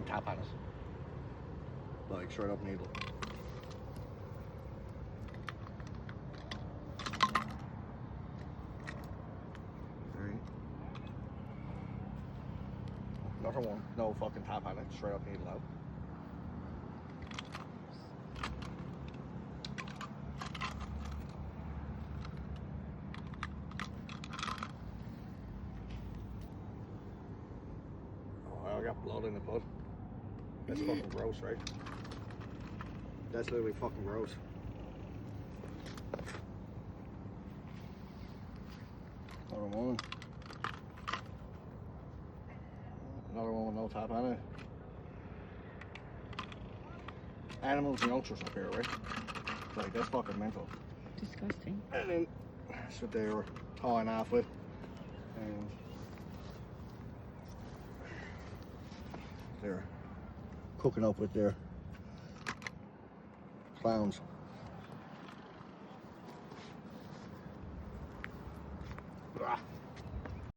fucking tap at it. Like straight up needle. Right. Another one, no fucking tap at it, straight up needle out. Oh, I got blood in the bud. That's fucking gross, right? That's literally fucking gross. Another one. Another one with no tap on it. Animals and youngsters up here, right? Like, that's fucking mental. Disgusting. And then that's what they were tying off with. And they're cooking up with their clowns.